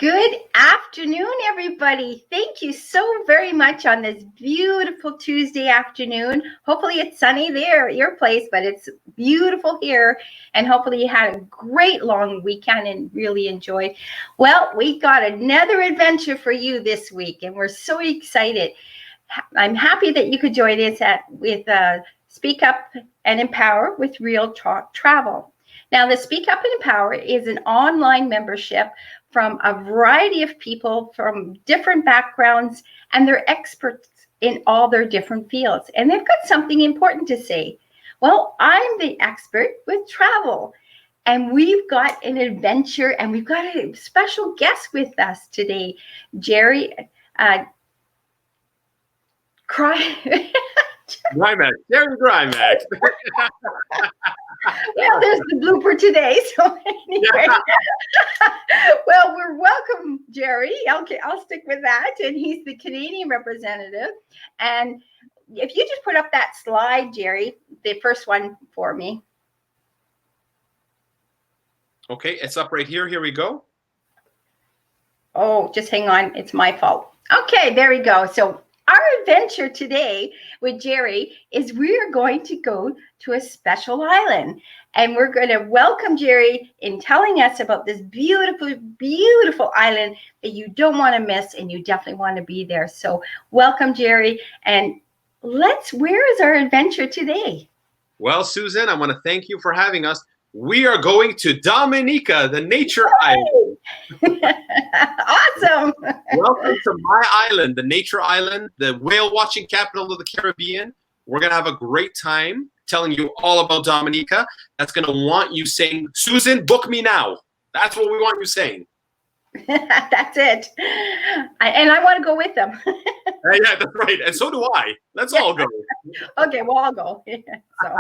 Good afternoon, everybody. Thank you so very much on this beautiful Tuesday afternoon. Hopefully it's sunny there at your place, but it's beautiful here. And hopefully you had a great long weekend and really enjoyed. Well, we got another adventure for you this week, and we're so excited. I'm happy that you could join us with Speak Up and Empower with Real Talk Travel. Now, the Speak Up and Empower is an online membership from a variety of people from different backgrounds, and they're experts in all their different fields. And they've got something important to say. Well, I'm the expert with travel, and we've got an adventure, and we've got a special guest with us today, Jerry Grymax, Jerry Grymax. Well, there's the blooper today. So anyway, well, we're welcome, Jerry. Okay, I'll stick with that. And he's the Canadian representative. And if you just put up that slide, Jerry, the first one for me. Okay, it's up right here. Here we go. Oh, just hang on. It's my fault. Okay, there we go. So our adventure today with Jerry is we're going to go to a special island, and we're going to welcome Jerry in telling us about this beautiful, beautiful island that you don't want to miss, and you definitely want to be there. So welcome, Jerry, and where is our adventure today? Well, Susan, I want to thank you for having us. We are going to Dominica, the nature island. Awesome. Welcome to my island, the nature island, the whale watching capital of the Caribbean. We're going to have a great time telling you all about Dominica. That's going to want you saying, Susan, book me now. That's what we want you saying. That's it. And I want to go with them. Yeah, that's right. And so do I. Let's all go. Okay, well, I'll go. So,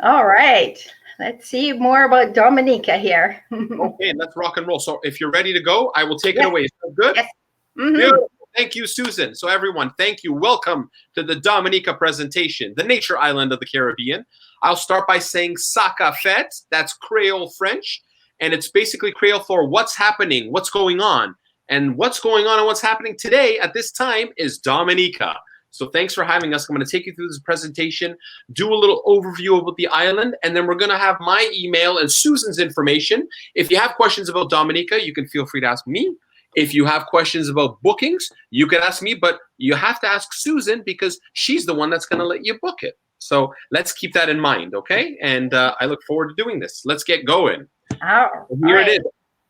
all right. Let's see more about Dominica here. Okay, let's rock and roll. So if you're ready to go, I will take it away. Is that good? Yes. Mm-hmm. Beautiful. Thank you, Susan. So everyone, thank you. Welcome to the Dominica presentation, the nature island of the Caribbean. I'll start by saying Saka Fet. That's Creole French. And it's basically Creole for what's happening, what's going on. And what's going on and what's happening today at this time is Dominica. So thanks for having us. I'm going to take you through this presentation, do a little overview about the island, and then we're going to have my email and Susan's information. If you have questions about Dominica, you can feel free to ask me. If you have questions about bookings, you can ask me, but you have to ask Susan because she's the one that's going to let you book it. So let's keep that in mind, okay? And I look forward to doing this. Let's get going. Here it is,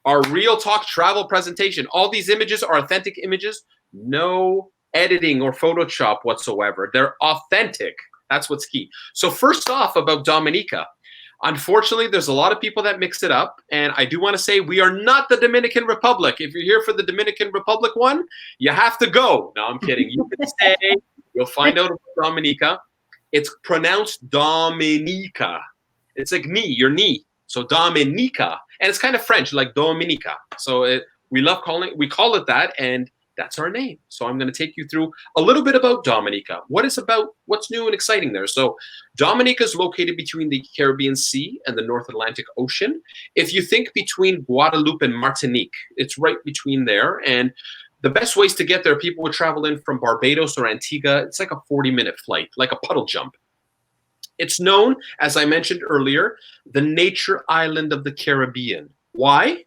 our Real Talk travel presentation. All these images are authentic images, no editing or Photoshop whatsoever. They're authentic. That's what's key. So first off about Dominica, unfortunately, there's a lot of people that mix it up. And I do want to say we are not the Dominican Republic. If you're here for the Dominican Republic one, you have to go. No, I'm kidding. You can stay. You'll find out about Dominica. It's pronounced Dominica. It's like knee, your knee. So Dominica. And it's kind of French, like Dominica. So we call it that. And that's our name. So I'm going to take you through a little bit about Dominica. What's new and exciting there? So Dominica is located between the Caribbean Sea and the North Atlantic Ocean. If you think between Guadeloupe and Martinique, it's right between there. And the best ways to get there, people would travel in from Barbados or Antigua. It's like a 40-minute flight, like a puddle jump. It's known, as I mentioned earlier, the nature island of the Caribbean. Why?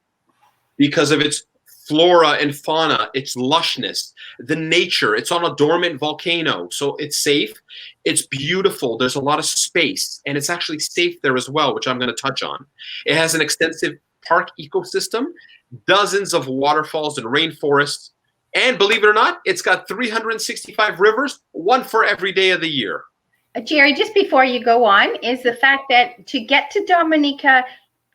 Because of its flora and fauna, its lushness, the nature. It's on a dormant volcano, so it's safe. It's beautiful. There's a lot of space, and it's actually safe there as well, which I'm going to touch on. It has an extensive park ecosystem, dozens of waterfalls and rainforests, and believe it or not, it's got 365 rivers, one for every day of the year. Jerry, just before you go on, is the fact that to get to Dominica,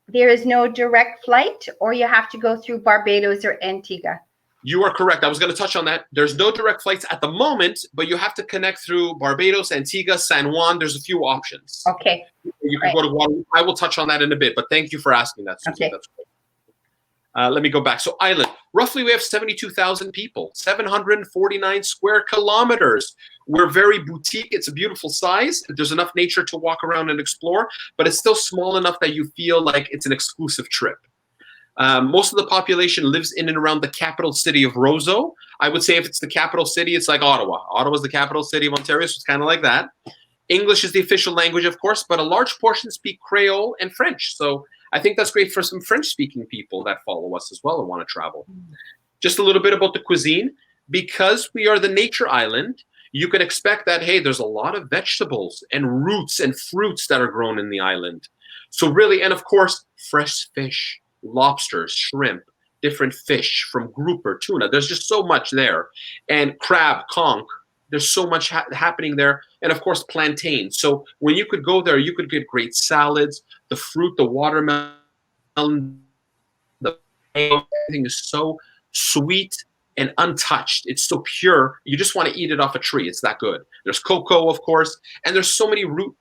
there is no direct flight, or you have to go through Barbados or Antigua? You are correct. I was going to touch on that. There's no direct flights at the moment, but you have to connect through Barbados, Antigua, San Juan. There's a few options. Okay. You can go to Guadeloupe. I will touch on that in a bit, but thank you for asking that, Susan. Okay. That's great. Let me go back. So island, roughly we have 72,000 people, 749 square kilometers. We're very boutique. It's a beautiful size. There's enough nature to walk around and explore, but it's still small enough that you feel like it's an exclusive trip. Most of the population lives in and around the capital city of Roseau. I would say if it's the capital city, it's like Ottawa. Ottawa is the capital city of Ontario, so it's kind of like that. English is the official language, of course, but a large portion speak Creole and French. So I think that's great for some French-speaking people that follow us as well and want to travel. Just a little bit about the cuisine. Because we are the nature island, you can expect that, hey, there's a lot of vegetables and roots and fruits that are grown in the island. So really, and of course, fresh fish, lobsters, shrimp, different fish from grouper, tuna. There's just so much there. And crab, conch. There's so much happening there. And of course, plantain. So when you could go there, you could get great salads, the fruit, the watermelon, everything is so sweet and untouched. It's so pure. You just want to eat it off a tree. It's that good. There's cocoa, of course. And there's so many root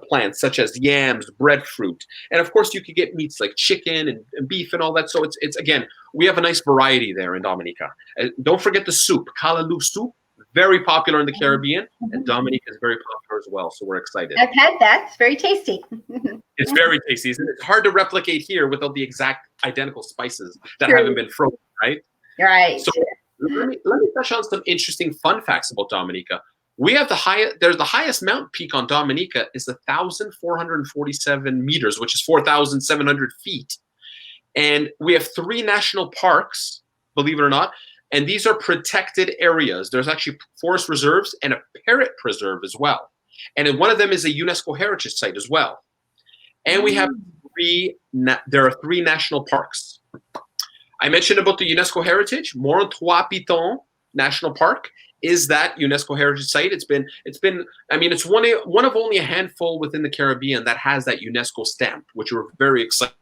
plants such as yams, breadfruit. And of course, you could get meats like chicken and beef and all that. So it's again, we have a nice variety there in Dominica. Don't forget the soup, kalaloo soup. Very popular in the Caribbean, and Dominica is very popular as well. So we're excited. I've had that. It's very tasty. It's very tasty. It's hard to replicate here without the exact identical spices that haven't been frozen, right? Right. So let me touch on some interesting fun facts about Dominica. We have the highest mountain peak on Dominica is 1,447 meters, which is 4,700 feet. And we have 3 national parks, believe it or not. And these are protected areas. There's actually forest reserves and a parrot preserve as well. And one of them is a UNESCO heritage site as well. And we have there are 3 national parks. I mentioned about the UNESCO heritage. Morne-Trois-Pitons National Park is that UNESCO heritage site. It's been. I mean, it's one of only a handful within the Caribbean that has that UNESCO stamp, which we're very excited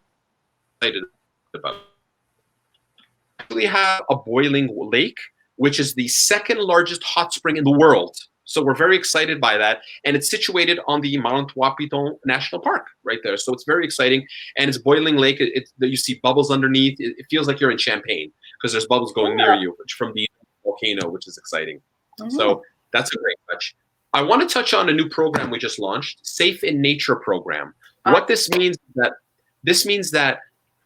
about. We have a boiling lake, which is the 2nd largest hot spring in the world. So we're very excited by that. And it's situated on the Morne-Trois-Pitons National Park right there. So it's very exciting. And it's boiling lake. You see bubbles underneath. It feels like you're in Champagne because there's bubbles going near you from the volcano, which is exciting. So that's a great touch. I want to touch on a new program we just launched, Safe in Nature program. What this means that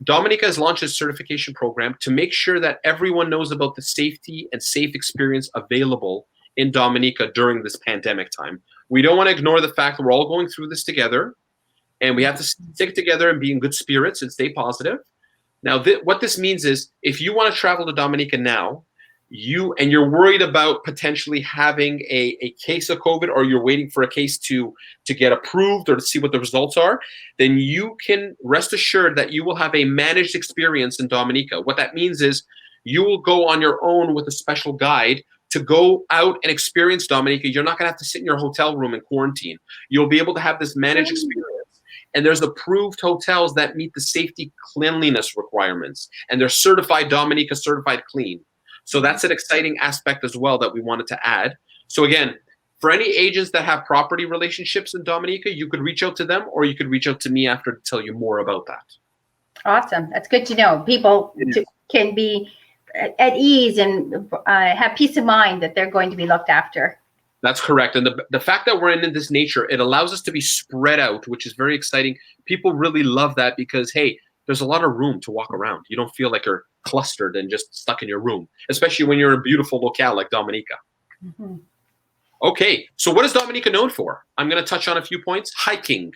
Dominica has launched a certification program to make sure that everyone knows about the safety and safe experience available in Dominica during this pandemic time. We don't want to ignore the fact that we're all going through this together, and we have to stick together and be in good spirits and stay positive. Now, what this means is if you want to travel to Dominica now, you're worried about potentially having a case of COVID, or you're waiting for a case to get approved or to see what the results are, then you can rest assured that you will have a managed experience in Dominica. What that means is you will go on your own with a special guide to go out and experience Dominica. You're not going to have to sit in your hotel room in quarantine. You'll be able to have this managed experience. And there's approved hotels that meet the safety cleanliness requirements. And they're certified Dominica, certified clean. So that's an exciting aspect as well that we wanted to add. So again, for any agents that have property relationships in Dominica, you could reach out to them, or you could reach out to me after to tell you more about that. Awesome. That's good to know. People can be at ease and have peace of mind that they're going to be looked after. That's correct. And the fact that we're in this nature, it allows us to be spread out, which is very exciting. People really love that because, hey, there's a lot of room to walk around. You don't feel like you're clustered and just stuck in your room, especially when you're in a beautiful locale like Dominica. Okay, so what is Dominica known for? I'm going to touch on a few points. Hiking,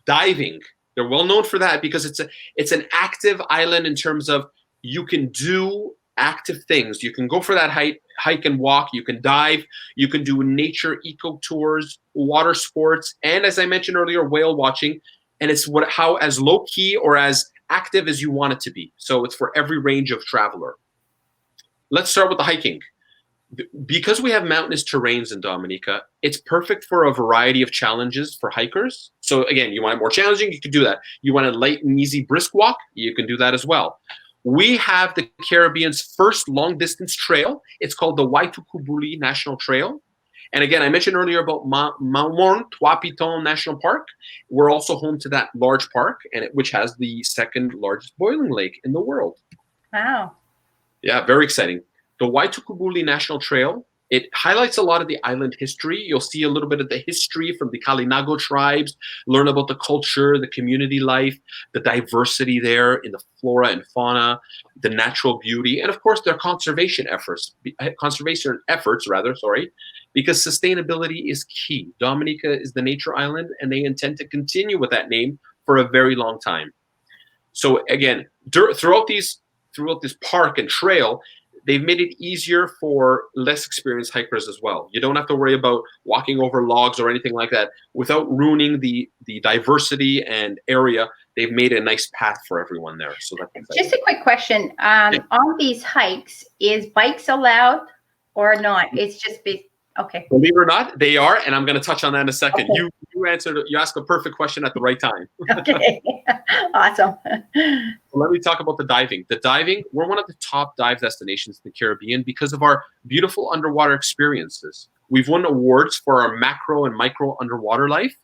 diving. They're well known for that because it's an active island in terms of you can do active things. You can go for that hike and walk. You can dive. You can do nature eco tours, water sports, and as I mentioned earlier, whale watching. And it's how as low key or as active as you want it to be. So it's for every range of traveler. Let's start with the hiking. Because we have mountainous terrains in Dominica, it's perfect for a variety of challenges for hikers. So again, you want it more challenging, you can do that. You want a light and easy brisk walk, you can do that as well. We have the Caribbean's first long distance trail. It's called the Waitukubuli National Trail. And again, I mentioned earlier about Morne-Trois-Pitons National Park. We're also home to that large park, which has the 2nd largest boiling lake in the world. Wow. Yeah, very exciting. The Waitukubuli National Trail It highlights a lot of the island history. You'll see a little bit of the history from the Kalinago tribes, learn about the culture, the community life, the diversity there in the flora and fauna, the natural beauty, and of course their conservation efforts, because sustainability is key. Dominica is the nature island, and they intend to continue with that name for a very long time. So again, throughout this park and trail, they've made it easier for less experienced hikers as well. You don't have to worry about walking over logs or anything like that without ruining the diversity and area. They've made a nice path for everyone there. So that's exciting. Just a quick question. On these hikes, is bikes allowed or not? It's just okay. Believe it or not, they are, and I'm going to touch on that in a second. Okay. You asked a perfect question at the right time. Okay. Awesome. Let me talk about the diving. The diving, we're one of the top dive destinations in the Caribbean because of our beautiful underwater experiences. We've won awards for our macro and micro underwater life.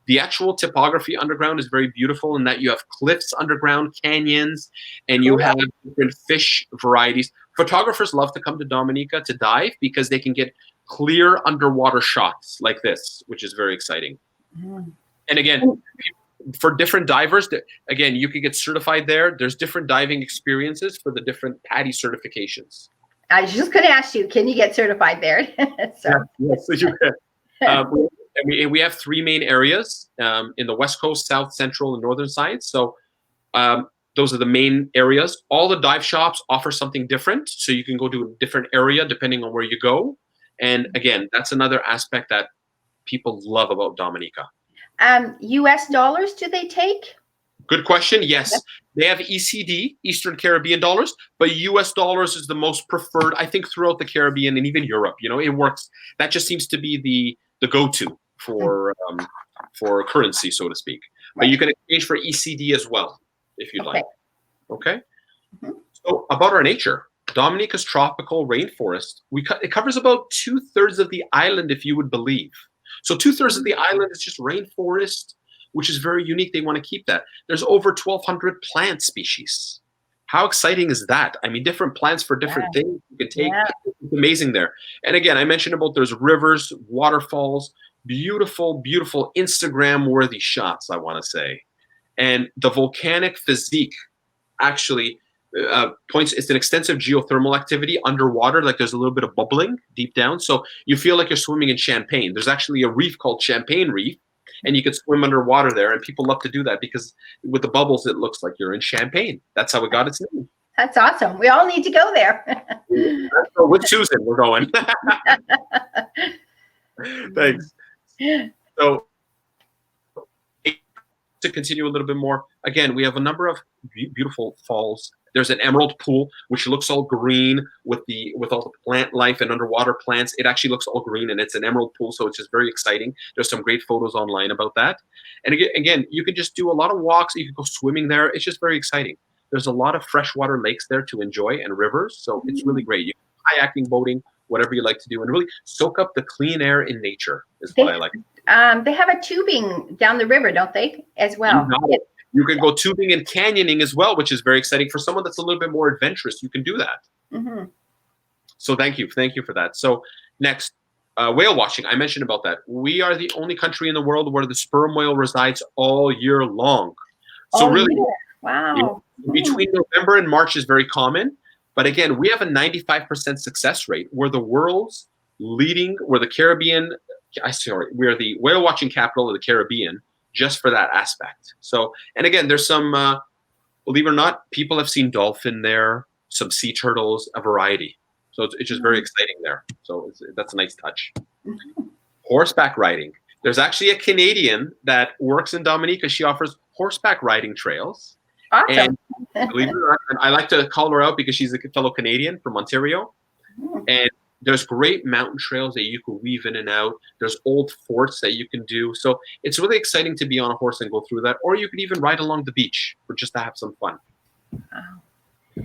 The actual topography underground is very beautiful in that you have cliffs underground, canyons, and you have different fish varieties. Photographers love to come to Dominica to dive because they can get clear underwater shots like this, which is very exciting. And again, for different divers, again, you could get certified there. There's different diving experiences for the different PADI certifications. I was just going to ask you, can you get certified there? Yes, you can. We have three main areas in the West Coast, South, Central, and Northern sides. So those are the main areas. All the dive shops offer something different. So you can go to a different area depending on where you go. And again, that's another aspect that people love about Dominica. US dollars, do they take? Good question. Yes, they have ECD, Eastern Caribbean dollars, but US dollars is the most preferred, I think, throughout the Caribbean and even Europe. You know, it works. That just seems to be the go-to for currency, so to speak. But you can exchange for ECD as well, if you'd like. Okay. So about our nature, Dominica's tropical rainforest, it covers about 2/3 of the island, if you would believe. So 2/3 of the island is just rainforest, which is very unique. They want to keep that. There's over 1,200 plant species. How exciting is that? I mean, different plants for different things you can take. It's amazing there. And again, I mentioned about there's rivers, waterfalls, beautiful, beautiful Instagram-worthy shots, I want to say. And the volcanic physique actually points, it's an extensive geothermal activity underwater, like there's a little bit of bubbling deep down. So you feel like you're swimming in Champagne. There's actually a reef called Champagne Reef, and you could swim underwater there, and people love to do that because with the bubbles, it looks like you're in Champagne. That's how it got its name. That's awesome. We all need to go there. With Susan, we're going. Thanks. So to continue a little bit more, again, we have a number of beautiful falls. There's an emerald pool, which looks all green with all the plant life and underwater plants. It actually looks all green, and it's an emerald pool, so it's just very exciting. There's some great photos online about that. And again, you can just do a lot of walks. You can go swimming there. It's just very exciting. There's a lot of freshwater lakes there to enjoy and rivers, so it's really great. You can kayaking, boating, whatever you like to do, and really soak up the clean air in nature is what I like. They have a tubing down the river, don't they, as well? You can go tubing and canyoning as well, which is very exciting. For someone that's a little bit more adventurous, you can do that. So thank you for that. So next, whale watching. I mentioned about that. We are the only country in the world where the sperm whale resides all year long. So wow. Between November and March is very common. But again, we have a 95% success rate. We're the world's leading, we're the whale watching capital of the Caribbean, just for that aspect. So, and again, there's some, believe it or not, people have seen dolphin there, some sea turtles, a variety. So it's just very exciting there. So that's a nice touch. Horseback riding. There's actually a Canadian that works in Dominica. She offers horseback riding trails. Awesome. And believe it or not, and I like to call her out because she's a fellow Canadian from Ontario. And there's great mountain trails that you can weave in and out. There's old forts that you can do. So it's really exciting to be on a horse and go through that. Or you could even ride along the beach for just to have some fun.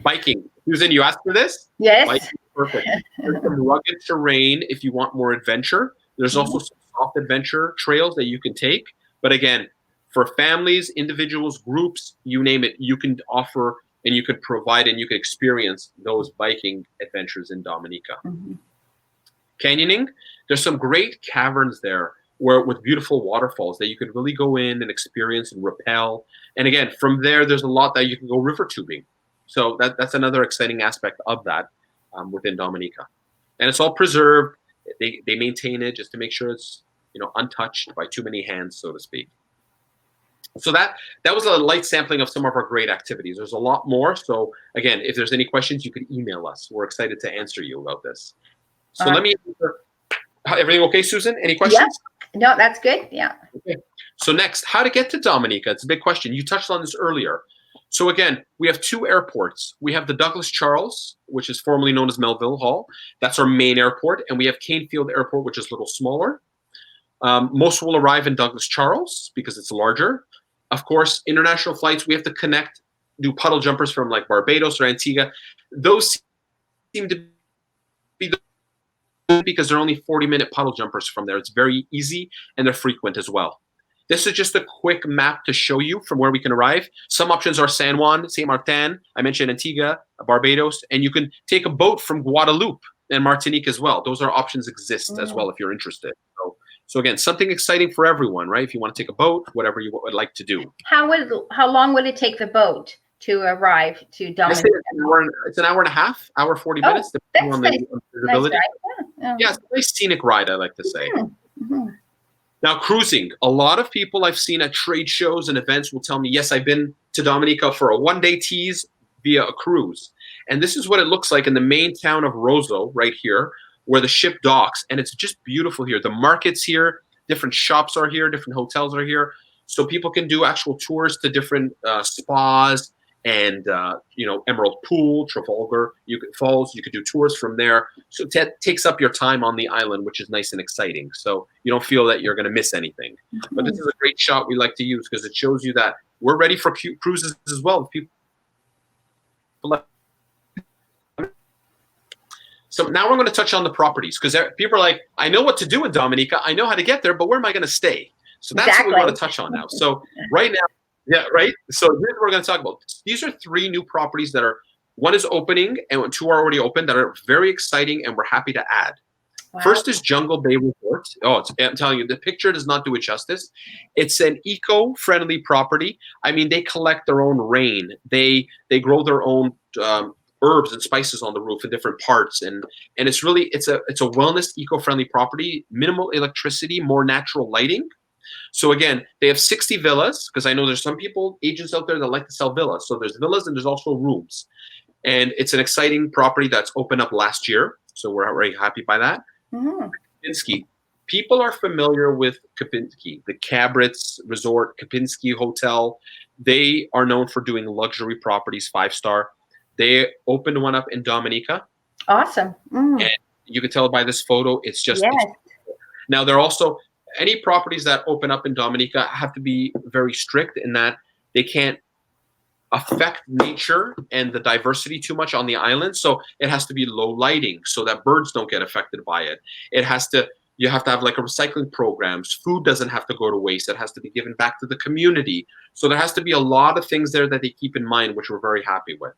Biking. Susan, you asked for this? Yes. Biking, perfect. There's some rugged terrain if you want more adventure. There's also some soft adventure trails that you can take. But again, for families, individuals, groups, you name it, you can offer and you could provide and you could experience those biking adventures in Dominica. canyoning. There's some great caverns there where with beautiful waterfalls that you could really go in and experience and rappel. And again, from there, there's a lot that you can go river tubing. So that's another exciting aspect of that within Dominica. And it's all preserved. They maintain it just to make sure it's untouched by too many hands, so to speak. So that was a light sampling of some of our great activities. There's a lot more. So again, if there's any questions, you can email us. We're excited to answer you about this. So let me. Everything okay, Susan? Any questions? Yeah. No, that's good. Yeah. Okay. So next, how to get to Dominica? It's a big question. You touched on this earlier. So again, we have two airports. We have the Douglas Charles, which is formerly known as Melville Hall. That's our main airport. And we have Canefield Airport, which is a little smaller. Most will arrive in Douglas Charles because it's larger. Of course, international flights, we have to connect, do puddle jumpers from like Barbados or Antigua. Those seem to be because they're only 40-minute puddle jumpers from there. It's very easy and they're frequent as well. This is just a quick map to show you from where we can arrive. Some options are San Juan, Saint Martin. I mentioned Antigua, Barbados, and you can take a boat from Guadeloupe and Martinique as well. Those are options exist as well if you're interested. So again, something exciting for everyone, right? If you want to take a boat, whatever you would like to do. How long would it take the boat to arrive to Dominica? It's an hour and a half, hour 40 minutes, depending on the visibility. Nice. Yeah, it's a very scenic ride, I like to say. Mm-hmm. Now, cruising. A lot of people I've seen at trade shows and events will tell me, yes, I've been to Dominica for a one-day tease via a cruise. And this is what it looks like in the main town of Roseau, right here, where the ship docks. And it's just beautiful here. The market's here, different shops are here, different hotels are here. So people can do actual tours to different spas and, Emerald Pool, Trafalgar Falls. You could do tours from there. So it takes up your time on the island, which is nice and exciting. So you don't feel that you're going to miss anything. Mm-hmm. But this is a great shot we like to use because it shows you that we're ready for cruises as well. People. So now we're going to touch on the properties because people are like, I know what to do in Dominica. I know how to get there, but where am I going to stay? So that's what we want to touch on now. So right now, yeah, right. So here's what we're going to talk about. These are 3 new properties that are, one is opening and 2 are already open that are very exciting and we're happy to add. Wow. First is Jungle Bay Resort. I'm telling you, the picture does not do it justice. It's an eco-friendly property. I mean, they collect their own rain. They grow their own herbs and spices on the roof in different parts, and it's a wellness, eco-friendly property. Minimal electricity, more natural lighting. So again, they have 60 villas because I know there's some agents out there that like to sell villas. So there's villas and there's also rooms, and it's an exciting property that's opened up last year. So we're very happy by that. Mm-hmm. Kempinski. People are familiar with Kempinski, the Cabritz Resort, Kempinski Hotel. They are known for doing luxury properties, 5-star. They opened one up in Dominica. Awesome. Mm. And you can tell by this photo, it's just. Yes. Now, they're also, any properties that open up in Dominica have to be very strict in that they can't affect nature and the diversity too much on the island. So it has to be low lighting so that birds don't get affected by it. You have to have like a recycling programs. Food doesn't have to go to waste. It has to be given back to the community. So there has to be a lot of things there that they keep in mind, which we're very happy with.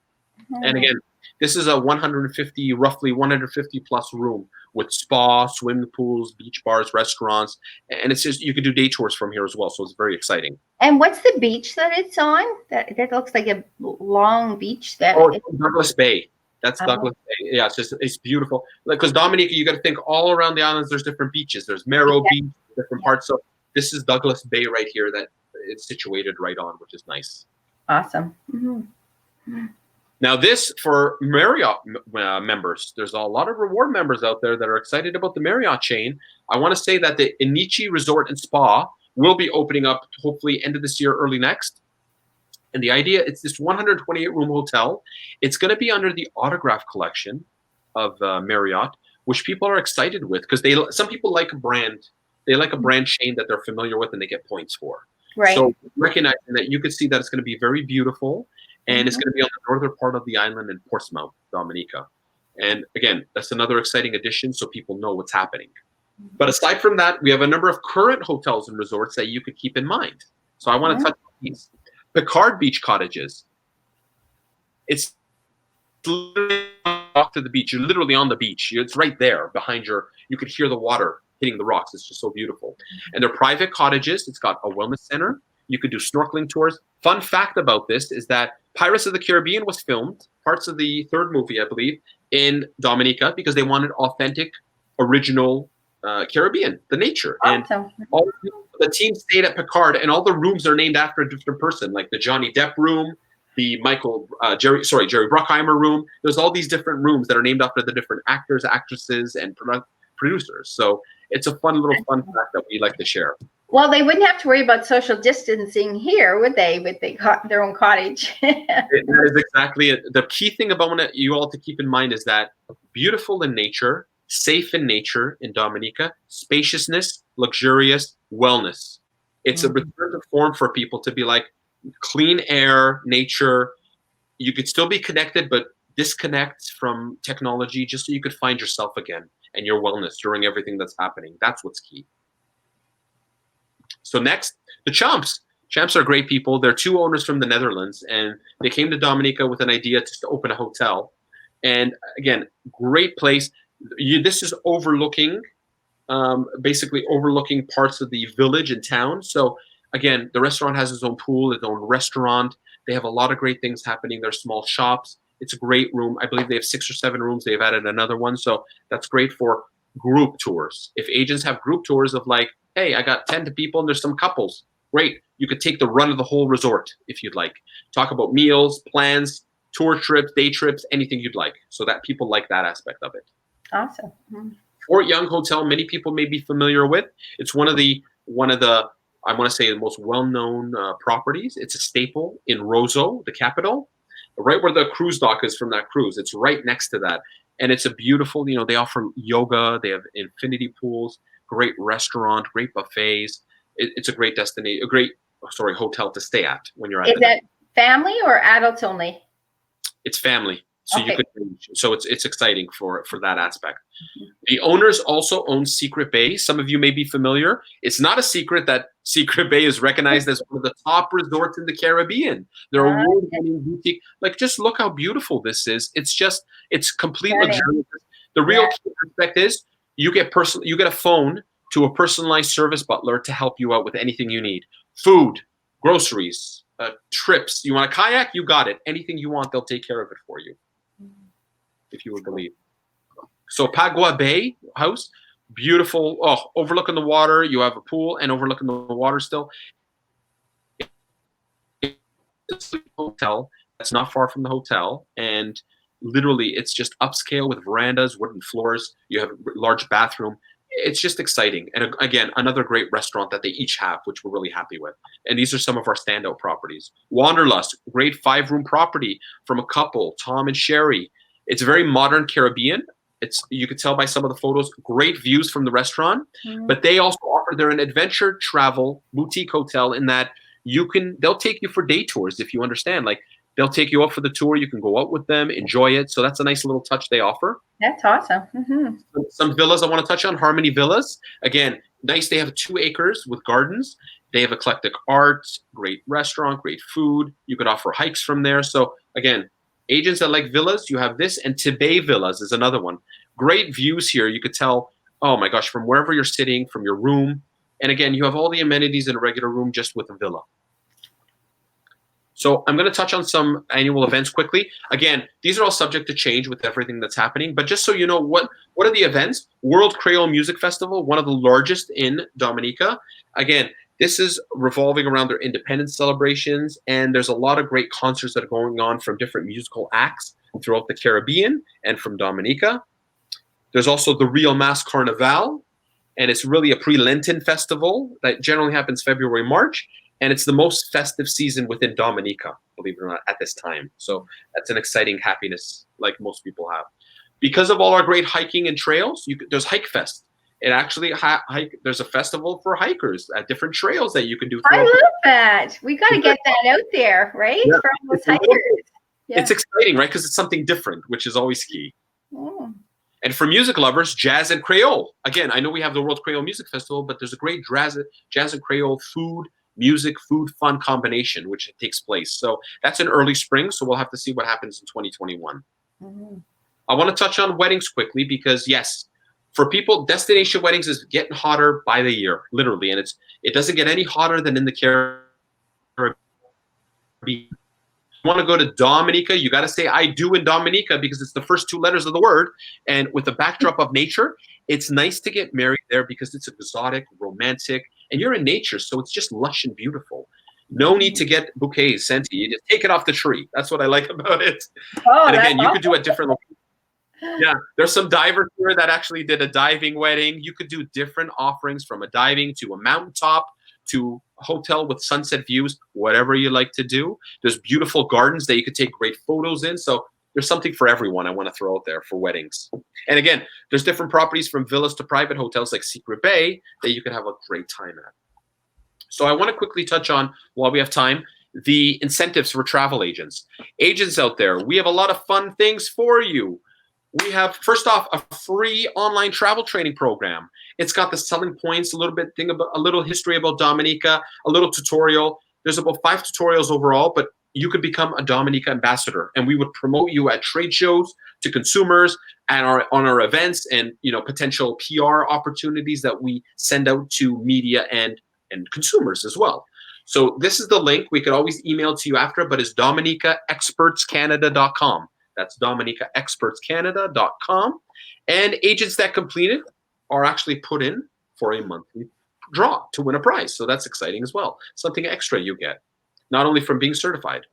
And again, this is a roughly 150 plus room with spa, swimming pools, beach bars, restaurants. And it's just, you can do day tours from here as well. So it's very exciting. And what's the beach that it's on? That looks like a long beach. It's Douglas Bay. That's Douglas Bay. Yeah, it's beautiful. Because Dominica, you got to think all around the islands, there's different beaches. There's Merrow Beach, different parts. So this is Douglas Bay right here that it's situated right on, which is nice. Awesome. Mm-hmm. Now this, for Marriott members, there's a lot of reward members out there that are excited about the Marriott chain. I want to say that the Inichi Resort and Spa will be opening up hopefully end of this year, early next. And the idea, it's this 128-room hotel. It's going to be under the Autograph collection of Marriott, which people are excited with because some people like a brand. They like a brand chain that they're familiar with and they get points for. Right. So recognizing that, you could see that it's going to be very beautiful. And it's going to be on the northern part of the island in Portsmouth, Dominica. And again, that's another exciting addition so people know what's happening. But aside from that, we have a number of current hotels and resorts that you could keep in mind. So I want to touch on these. Picard Beach Cottages. It's literally walk to the beach. You're literally on the beach. It's right there behind you could hear the water hitting the rocks. It's just so beautiful. And they're private cottages. It's got a wellness center. You could do snorkeling tours. Fun fact about this is that Pirates of the Caribbean was filmed, parts of the third movie, I believe, in Dominica because they wanted authentic, original Caribbean, the nature. Awesome. And all the team stayed at Picard, and all the rooms are named after a different person, like the Johnny Depp room, the Jerry Bruckheimer room. There's all these different rooms that are named after the different actors, actresses, and producers. So it's a fun fun fact that we like to share. Well, they wouldn't have to worry about social distancing here, would they, with their own cottage? That is exactly it. The key thing about you all to keep in mind is that beautiful in nature, safe in nature in Dominica, spaciousness, luxurious, wellness. It's a return to form for people to be like clean air, nature. You could still be connected, but disconnect from technology just so you could find yourself again and your wellness during everything that's happening. That's what's key. So next, the Champs. Champs are great people. They're two owners from the Netherlands, and they came to Dominica with an idea to open a hotel. And again, great place. This is overlooking, basically overlooking parts of the village and town. So again, the restaurant has its own pool, its own restaurant. They have a lot of great things happening. There's small shops. It's a great room. I believe they have 6 or 7 rooms. They've added another one. So that's great for group tours. If agents have group tours of like, hey, I got 10 people and there's some couples, great. You could take the run of the whole resort if you'd like. Talk about meals, plans, tour trips, day trips, anything you'd like. So that people like that aspect of it. Awesome. Fort Young Hotel, many people may be familiar with. It's one of the I want to say the most well-known properties. It's a staple in Roseau, the capital, right where the cruise dock is from that cruise. It's right next to that. And it's a beautiful, they offer yoga, they have infinity pools, great restaurant, great buffets. It's a great destination, hotel to stay at when you're at. Is that family or adults only? It's family. So okay. It's exciting for that aspect. The owners also own Secret Bay. Some of you may be familiar. It's not a secret that Secret Bay is recognized as one of the top resorts in the Caribbean. They're award-winning boutique. Like, just look how beautiful this is. It's complete luxury. The real key aspect is you get a phone to a personalized service butler to help you out with anything you need. Food, groceries, trips. You want a kayak? You got it. Anything you want, they'll take care of it for you. If you would believe. So Pagua Bay House, beautiful, overlooking the water. You have a pool and overlooking the water still. It's a hotel that's not far from the hotel, and literally it's just upscale with verandas, wooden floors. You have a large bathroom. It's just exciting. And again, another great restaurant that they each have, which we're really happy with. And these are some of our standout properties. Wanderlust, great 5-room property from a couple, Tom and Sherry. It's very modern Caribbean. You could tell by some of the photos, great views from the restaurant, but they also offer, they're an adventure travel boutique hotel in that they'll take you for day tours if you understand. Like, they'll take you out for the tour. You can go out with them, enjoy it. So that's a nice little touch they offer. That's awesome. Mm-hmm. Some villas I want to touch on, Harmony Villas. Again, nice. They have 2 acres with gardens. They have eclectic art, great restaurant, great food. You could offer hikes from there. So again, agents that like villas, you have this, and Tibet Villas is another one. Great views here. You could tell, oh my gosh, from wherever you're sitting, from your room. And again, you have all the amenities in a regular room just with a villa. So I'm going to touch on some annual events quickly. Again, these are all subject to change with everything that's happening. But just so you know, what are the events? World Creole Music Festival, one of the largest in Dominica. Again, this is revolving around their independence celebrations, and there's a lot of great concerts that are going on from different musical acts throughout the Caribbean and from Dominica. There's also the Real Mass Carnival, and it's really a pre-Lenten festival that generally happens February, March, and it's the most festive season within Dominica, believe it or not, at this time. So that's an exciting happiness like most people have. Because of all our great hiking and trails, there's Hike Fest. It actually there's a festival for hikers at different trails that you can do. I love that. We got to get that out there, right? Yeah. For all those hikers. Yeah. It's exciting, right? Because it's something different, which is always key. And for music lovers, jazz and Creole. Again, I know we have the World Creole Music Festival, but there's a great jazz and Creole food fun combination, which takes place. So that's in early spring. So we'll have to see what happens in 2021. I want to touch on weddings quickly because yes, for people, destination weddings is getting hotter by the year, literally, and it doesn't get any hotter than in the Caribbean. You want to go to Dominica, you got to say I do in Dominica because it's the first 2 letters of the word. And with the backdrop of nature, it's nice to get married there because it's exotic, romantic, and you're in nature. So it's just lush and beautiful. No need to get bouquets sent to you. You just take it off the tree. That's what I like about it. Oh, And that's again, you awesome. could do it different. Yeah, there's some divers here that actually did a diving wedding. You could do different offerings from a diving to a mountaintop to a hotel with sunset views, whatever you like to do. There's beautiful gardens that you could take great photos in. So there's something for everyone I want to throw out there for weddings. And again, there's different properties from villas to private hotels like Secret Bay that you could have a great time at. So I want to quickly touch on, while we have time, the incentives for travel agents. Agents out there, we have a lot of fun things for you. We have, first off, a free online travel training program. It's got the selling points, a little history about Dominica, a little tutorial. There's about 5 tutorials overall, but you could become a Dominica ambassador, and we would promote you at trade shows to consumers and on our events, and potential PR opportunities that we send out to media and consumers as well. So this is the link. We could always email to you after, but it's DominicaExpertsCanada.com. That's DominicaExpertsCanada.com. And agents that complete it are actually put in for a monthly draw to win a prize. So that's exciting as well. Something extra you get, not only from being certified.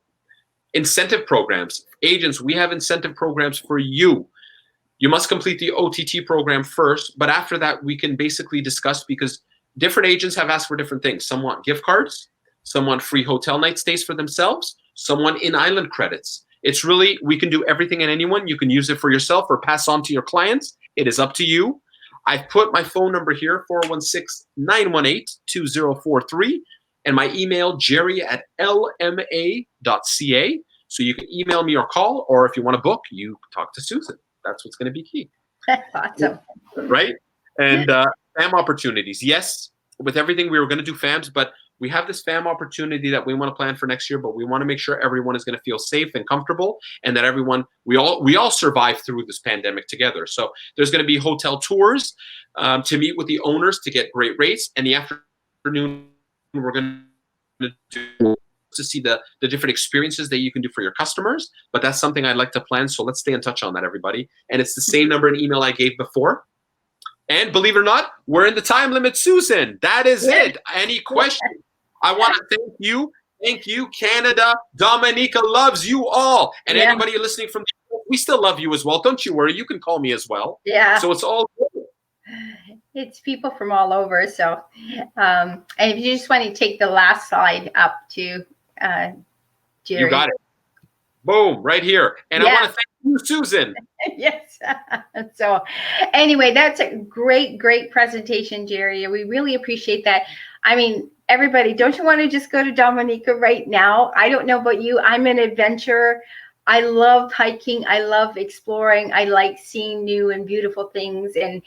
Incentive programs. Agents, we have incentive programs for you. You must complete the OTT program first, but after that, we can basically discuss, because different agents have asked for different things. Some want gift cards, some want free hotel night stays for themselves, some want in-island credits. It's really, we can do everything and anyone. You can use it for yourself or pass on to your clients. It is up to you. I've put my phone number here, 416-918-2043, and my email, jerry@lma.ca. So you can email me or call, or if you want to book, you talk to Susan. That's what's going to be key. That's awesome. Right? And FAM opportunities. Yes, with everything we were going to do FAMs, but we have this FAM opportunity that we want to plan for next year, but we want to make sure everyone is going to feel safe and comfortable, and that we all survive through this pandemic together. So there's going to be hotel tours to meet with the owners to get great rates. And the afternoon, we're going to do to see the different experiences that you can do for your customers. But that's something I'd like to plan. So let's stay in touch on that, everybody. And it's the same number and email I gave before. And believe it or not, we're in the time limit, Susan. That is it. Any questions? I want to thank you. Thank you, Canada. Dominica loves you all. And anybody listening from, we still love you as well. Don't you worry. You can call me as well. Yeah. So it's all good. It's people from all over. So, and if you just want to take the last slide up to Jerry. You got it. Boom, right here. And I want to thank you, Susan. Yes. So anyway, that's a great presentation, Jerry. We really appreciate that. I mean, everybody, don't you want to just go to Dominica right now? I don't know about you. I'm an adventurer. I love hiking. I love exploring. I like seeing new and beautiful things, and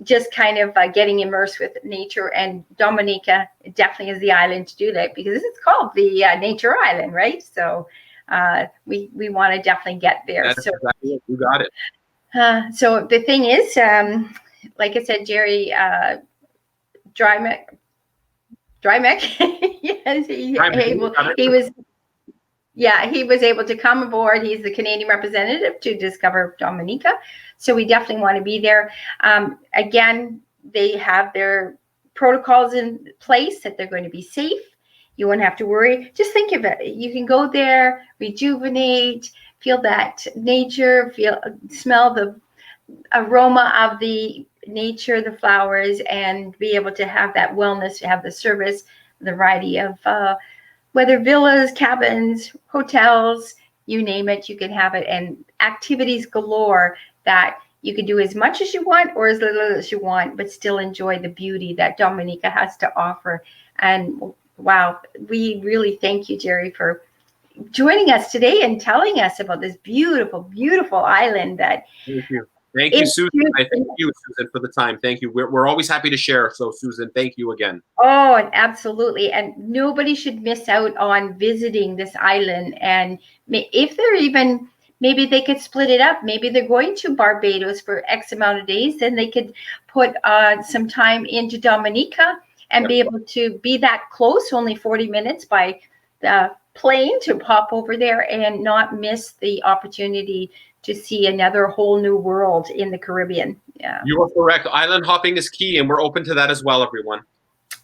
just kind of getting immersed with nature. And Dominica definitely is the island to do that, because it's called the Nature Island, right? So we want to definitely get there. That's exactly it. You got it. So the thing is, like I said, Jerry, Drymek. Yes, he was able to come aboard. He's the Canadian representative to Discover Dominica. So we definitely want to be there. Again, they have their protocols in place that they're going to be safe. You won't have to worry. Just think of it. You can go there, rejuvenate, feel that nature, smell the aroma of the nature, the flowers, and be able to have that wellness, to have the service, the variety of whether villas, cabins, hotels, you name it, you can have it, and activities galore that you can do as much as you want or as little as you want, but still enjoy the beauty that Dominica has to offer. And wow, we really thank you, Jerry, for joining us today and telling us about this beautiful, beautiful island. That thank you. Thank you, Susan. I thank you, Susan, for the time. Thank you. We're always happy to share. So, Susan, thank you again. Oh, and absolutely. And nobody should miss out on visiting this island. And if they're even maybe they could split it up. Maybe they're going to Barbados for X amount of days, then they could put some time into Dominica and be able to be that close, only 40 minutes by plane to pop over there and not miss the opportunity to see another whole new world in the Caribbean. Yeah. You are correct. Island hopping is key, and we're open to that as well, everyone.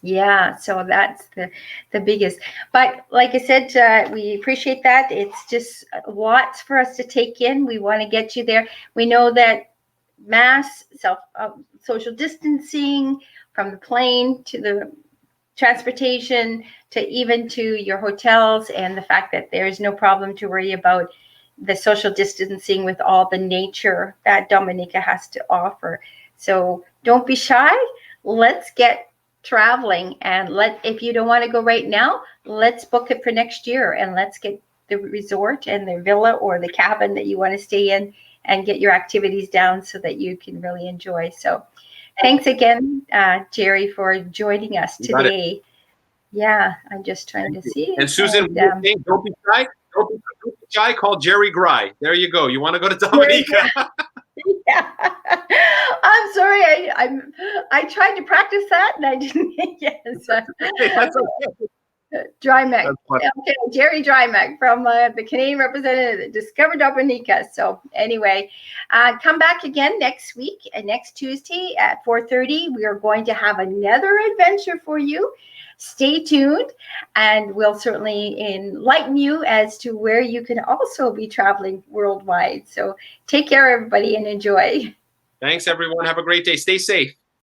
Yeah, so that's the biggest. But like I said, we appreciate that. It's just lots for us to take in. We want to get you there. We know that mass social distancing from the plane to the transportation to even to your hotels, and the fact that there is no problem to worry about the social distancing with all the nature that Dominica has to offer. So don't be shy. Let's get traveling, and if you don't want to go right now, let's book it for next year, and let's get the resort and the villa or the cabin that you want to stay in and get your activities down so that you can really enjoy. So thanks again, Jerry, for joining us today. Yeah, I'm just trying to see. And Susan, don't be shy. Don't be shy. Call Jerry Gry. There you go. You want to go to Dominica? Yeah. I'm sorry. I tried to practice that and I didn't. Yes. That's okay. Drymack. Okay, Jerry Drymack from the Canadian representative that discovered Dominica. So anyway, come back again next week, next Tuesday at 4:30. We are going to have another adventure for you. Stay tuned, and we'll certainly enlighten you as to where you can also be traveling worldwide. So take care, everybody, and enjoy. Thanks, everyone. Have a great day. Stay safe.